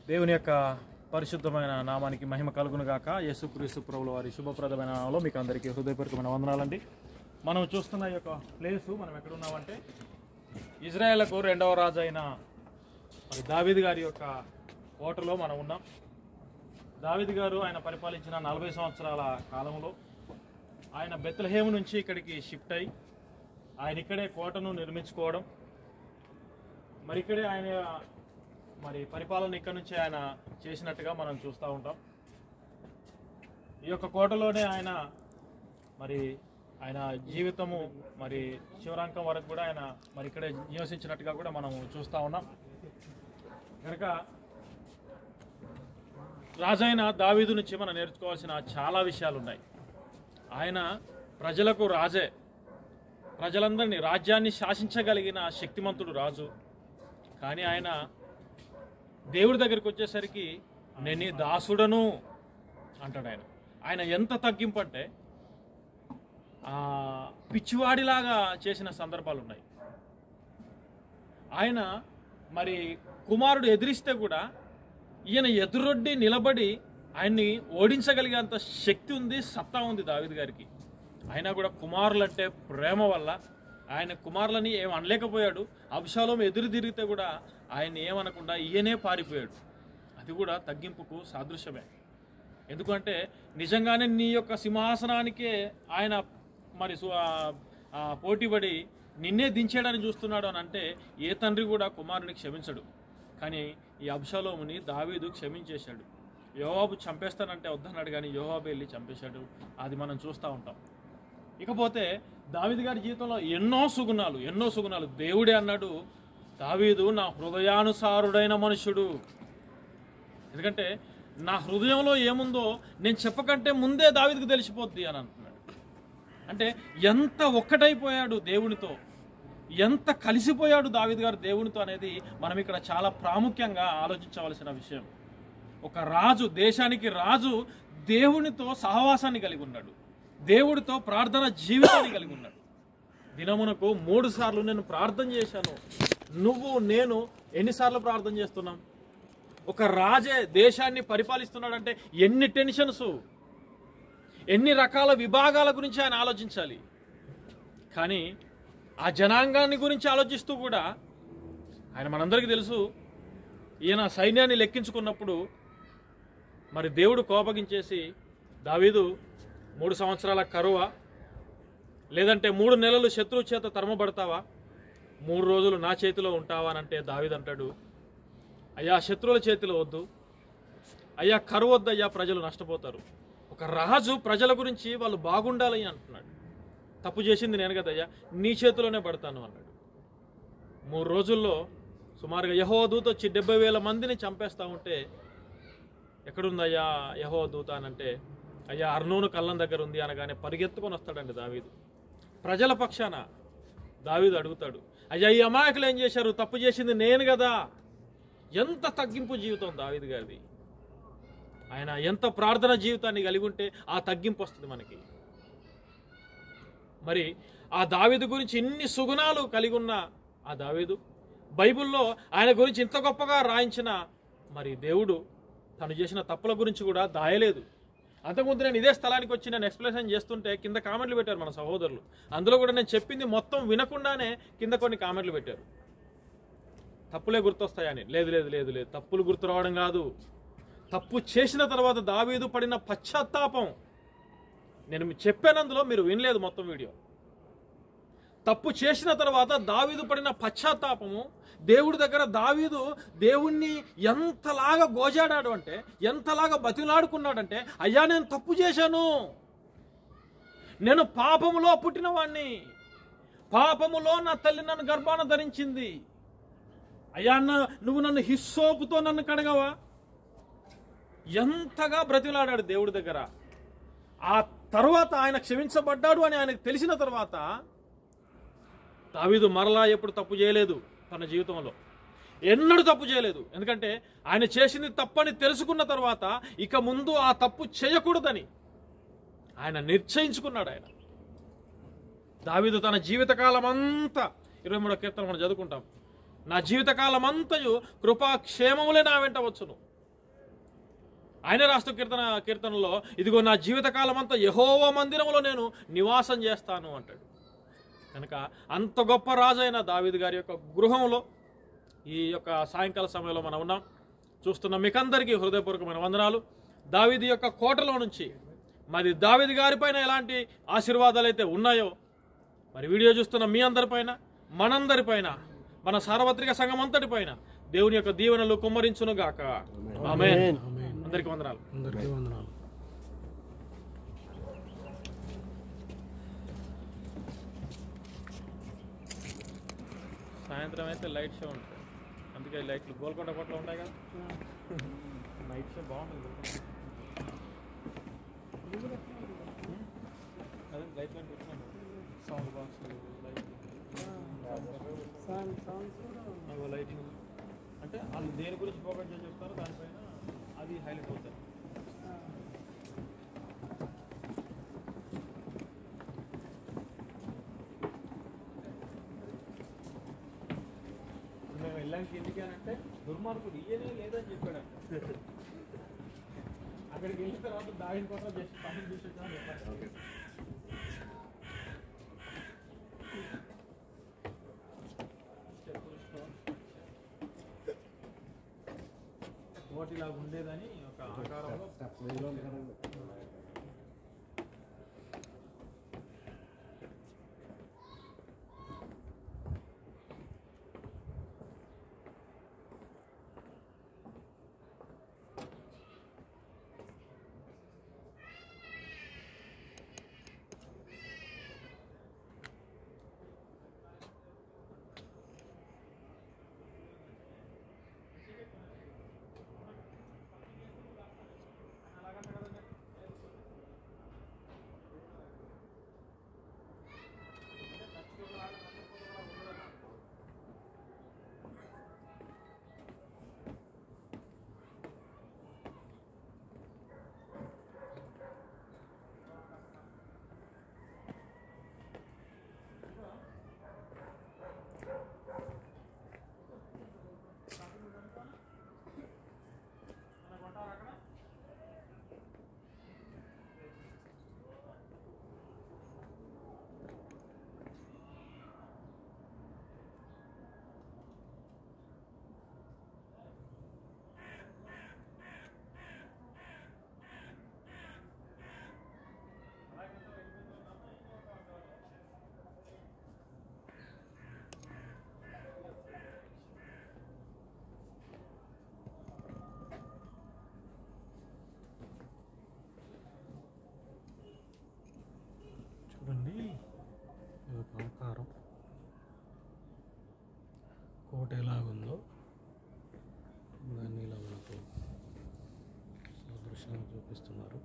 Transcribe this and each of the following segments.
దేవుని యొక్క పరిశుద్ధమైన నామానికి మహిమ కలుగును గాక. యేసుక్రీస్తు ప్రభుల వారి శుభప్రదమైన నామంలో మీకు అందరికీ హృదయపూర్వకమైన వందనాలండి. మనం చూస్తున్న ఈ యొక్క ప్లేసు, మనం ఎక్కడున్నామంటే ఇజ్రాయేళ్లకు రెండవ రాజు అయిన మరి దావీదు గారి యొక్క కోటలో మనం ఉన్నాం. దావీదు గారు ఆయన పరిపాలించిన 40 సంవత్సరాల కాలంలో ఆయన బెత్లెహేము నుంచి ఇక్కడికి షిఫ్ట్ అయ్యి ఆయన ఇక్కడే కోటను నిర్మించుకోవడం, మరి ఇక్కడే ఆయన మరి పరిపాలన ఇక్కడ నుంచి ఆయన చేసినట్టుగా మనం చూస్తూ ఉంటాం. ఈ యొక్క కోటలోనే ఆయన మరి ఆయన జీవితము మరి శివరాంకం వరకు కూడా ఆయన మరి ఇక్కడే నివసించినట్టుగా కూడా మనం చూస్తూ ఉన్నాం. కనుక రాజైన దావీదు నుంచి మనం నేర్చుకోవాల్సిన చాలా విషయాలు ఉన్నాయి. ఆయన ప్రజలకు రాజే, ప్రజలందరినీ రాజ్యాన్ని శాసించగలిగిన శక్తిమంతుడు రాజు. కానీ ఆయన దేవుడి దగ్గరికి వచ్చేసరికి నేను దాసుడను అంటాడు. ఆయన ఎంత తగ్గింపు అంటే పిచ్చివాడిలాగా చేసిన సందర్భాలు ఉన్నాయి. ఆయన మరి కుమారుడు ఎదిరిస్తే కూడా ఈయన ఎదురొడ్డి నిలబడి ఆయన్ని ఓడించగలిగేంత శక్తి ఉంది, సత్తా ఉంది దావీదు గారికి. అయినా కూడా కుమారులంటే ప్రేమ వల్ల ఆయన కుమారులని ఏం అనలేకపోయాడు. అబ్షాలోము ఎదురు తిరిగితే కూడా ఆయన్ని ఏమనకుండా ఈయనే పారిపోయాడు. అది కూడా తగ్గింపుకు సాదృశ్యమే. ఎందుకంటే నిజంగానే నీ యొక్క సింహాసనానికే ఆయన మరి పోటీపడి నిన్నే దించేయడానికి చూస్తున్నాడు అని అంటే ఏ తండ్రి కూడా కుమారుని క్షమించడు. కానీ ఈ అబ్షాలోముని దావీదు క్షమించేశాడు. యోవాబు చంపేస్తానంటే వద్దన్నాడు, కానీ యోవాబు వెళ్ళి చంపేశాడు. అది మనం చూస్తూ ఉంటాం. ఇకపోతే దావీదు గారి జీవితంలో ఎన్నో సుగుణాలు. దేవుడే అన్నాడు, దావీదు నా హృదయానుసారుడైన మనుషుడు. ఎందుకంటే నా హృదయంలో ఏముందో నేను చెప్పకంటే ముందే దావీదుకు తెలిసిపోద్ది అని అంటున్నాడు. అంటే ఎంత ఒక్కటైపోయాడు దేవునితో, ఎంత కలిసిపోయాడు దావీదు గారు దేవునితో అనేది మనం ఇక్కడ చాలా ప్రాముఖ్యంగా ఆలోచించవలసిన విషయం. ఒక రాజు, దేశానికి రాజు దేవునితో సహవాసాన్ని కలిగి ఉన్నాడు, దేవుడితో ప్రార్థన జీవితాన్ని కలిగి ఉన్నాడు. దినమునకు 3 సార్లు నేను ప్రార్థన చేశాను. నువ్వు నేను ఎన్నిసార్లు ప్రార్థన చేస్తున్నాం? ఒక రాజే దేశాన్ని పరిపాలిస్తున్నాడంటే ఎన్ని టెన్షన్స్, ఎన్ని రకాల విభాగాల గురించి ఆయన ఆలోచించాలి. కానీ ఆ జనాంగాన్ని గురించి ఆలోచిస్తూ కూడా ఆయన మనందరికీ తెలుసు, ఈయన సైన్యాన్ని లెక్కించుకున్నప్పుడు మరి దేవుడు కోపగించేసి దావీదు 3 సంవత్సరాల కరువా, లేదంటే 3 నెలలు శత్రువు చేత తరమబడతావా, 3 రోజులు నా చేతిలో ఉంటావా అని అంటే దావీదు అంటాడు, అయ్యా శత్రువుల చేతిలో వద్దు, అయ్యా కరువు వద్దు, అయ్యా ప్రజలు నష్టపోతారు. ఒక రాజు ప్రజల గురించి వాళ్ళు బాగుండాలని అంటున్నాడు. తప్పు చేసింది నేను కదయ్యా, నీ చేతిలోనే పడతాను అన్నాడు. 3 రోజుల్లో సుమారుగా యెహోవా దూత వచ్చి 70,000 మందిని చంపేస్తా ఉంటే ఎక్కడుందయ్యా యెహోవా దూత అని అంటే, అయ్యా అర్నోను కళ్ళం దగ్గర ఉంది అనగానే పరిగెత్తుకొని వస్తాడండి దావీదు. ప్రజల పక్షాన దావీదు అడుగుతాడు, అయ్యా ఈ అమాయకులు ఏం చేశారు, తప్పు చేసింది నేను కదా. ఎంత తగ్గింపు జీవితం దావీదు గారిది. ఆయన ఎంత ప్రార్థన జీవితాన్ని కలిగి ఉంటే ఆ తగ్గింపు వస్తుంది మనకి. మరి ఆ దావీదు గురించి ఇన్ని సుగుణాలు కలిగి ఉన్న ఆ దావీదు బైబిల్లో ఆయన గురించి ఇంత గొప్పగా రాయించిన మరి దేవుడు తను చేసిన తప్పుల గురించి కూడా దాయలేదు. అంతకుముందు నేను ఇదే స్థలానికి వచ్చి నేను ఎక్స్ప్లెనేషన్ చేస్తుంటే కింద కామెంట్లు పెట్టారు మన సహోదరులు. అందులో కూడా నేను చెప్పింది మొత్తం వినకుండానే కింద కొన్ని కామెంట్లు పెట్టారు, తప్పులే గుర్తొస్తాయని. లేదు లేదు లేదు లేదు, తప్పులు గుర్తు రావడం కాదు, తప్పు చేసిన తర్వాత దావీదు పడిన పశ్చాత్తాపం నేను చెప్పానందులో మీరు వినలేదు మొత్తం వీడియో. తప్పు చేసిన తర్వాత దావీదు పడిన పశ్చాత్తాపము, దేవుడి దగ్గర దావీదు దేవుణ్ణి ఎంతలాగా గోజాడాడు అంటే, ఎంతలాగా బతిలాడుకున్నాడంటే, అయ్యా నేను తప్పు చేశాను, నేను పాపములో పుట్టిన వాణ్ణి, పాపములో నా తల్లి నన్ను గర్భాన ధరించింది, అయ్యా నువ్వు నన్ను హిస్సోపుతో నన్ను కడగవా, ఎంతగా బ్రతిలాడాడు దేవుడి దగ్గర. ఆ తర్వాత ఆయన క్షమించబడ్డాడు అని ఆయనకు తెలిసిన తర్వాత దావీదు మరలా ఎప్పుడు తప్పు చేయలేదు తన జీవితంలో, ఎన్నడూ తప్పు చేయలేదు. ఎందుకంటే ఆయన చేసింది తప్పని తెలుసుకున్న తర్వాత ఇక ముందు ఆ తప్పు చేయకూడదని ఆయన నిశ్చయించుకున్నాడు. ఆయన దావీదు తన జీవితకాలం అంతా 23వ కీర్తన మనం చదువుకుంటాం, నా జీవితకాలం అంతయు కృపాక్షేమములే నా వెంట వచ్చును. ఆయన రాస్తూ కీర్తనలో ఇదిగో నా జీవితకాలం అంతా యెహోవా మందిరంలో నేను నివాసం చేస్తాను అంటాడు. కనుక అంత గొప్ప రాజైన దావీదు గారి యొక్క గృహంలో ఈ యొక్క సాయంకాల సమయంలో మనం ఉన్నాం. చూస్తున్న మీకందరికీ హృదయపూర్వకమైన వందనాలు. దావీదు యొక్క కోటలో నుంచి మరి దావీదు గారి పైన ఎలాంటి ఆశీర్వాదాలు అయితే ఉన్నాయో మరి వీడియో చూస్తున్న మీ అందరిపైన, మనందరిపైన, మన సార్వత్రిక సంఘం అంతటి పైన దేవుని యొక్క దీవెనలు కుమ్మరించును గాక. ఆమేన్. అందరికీ వందనాలు. సాయంత్రం అయితే లైట్ షో ఉంటుంది, అందుకే లైట్లు గోల్కొండ కోటలో ఉంటాయి కదా, నైట్ షో బాగుంటుంది. అదే లైట్ సౌండ్ బాక్స్ లైటింగ్ అంటే వాళ్ళు దేని గురించి ఫోకస్ చేసి చెప్తారో దానిపైన అది హైలైట్ అవుతుంది. మేము వెళ్ళానికి ఎందుకు అంటే దుర్మార్గుడు ఇయ్యనే లేదని చెప్పాడు. అక్కడికి వెళ్ళిన తర్వాత దాగిన కోసం జస్ట్ పని చూసేద్దామని చెప్పాడు. ఇలా ఉండేదని ఒక ఆకారంలో చూడండి, ఆకారం కోట ఎలాగుందో దాన్ని ఇలా మనకు సాదృశ్యంగా చూపిస్తున్నారు.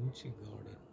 మంచి గార్డెన్.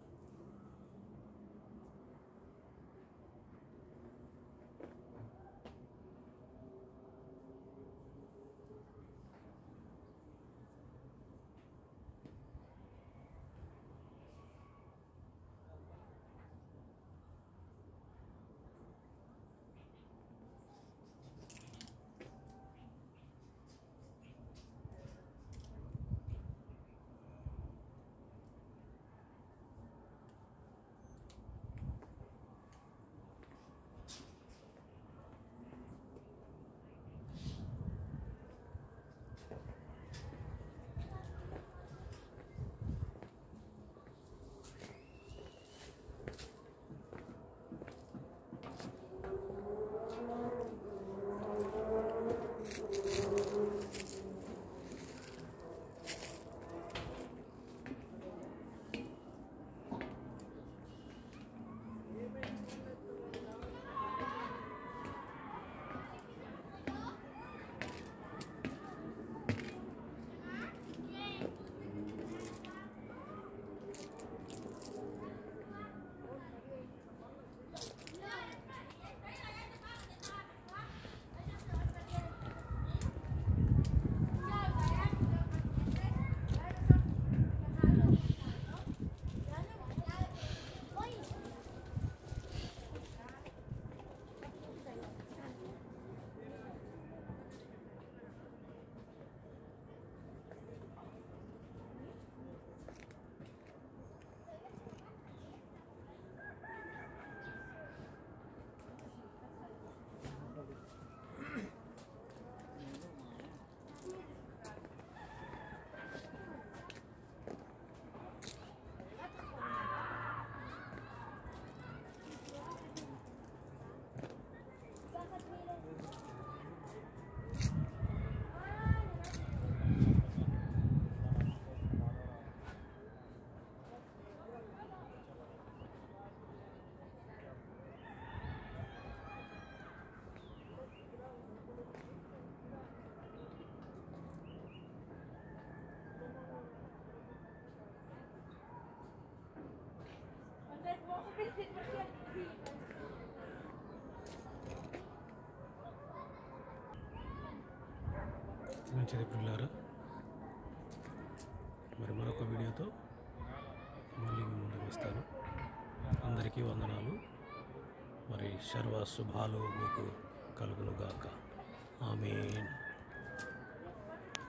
మంచిది ప్రియులారా. మరి మరొక వీడియోతో మళ్ళీ మీ ముందుకు వస్తాను. అందరికీ వందనాలు. మరి సర్వ శుభాలు మీకు కలుగునుగాక. ఆమేన్.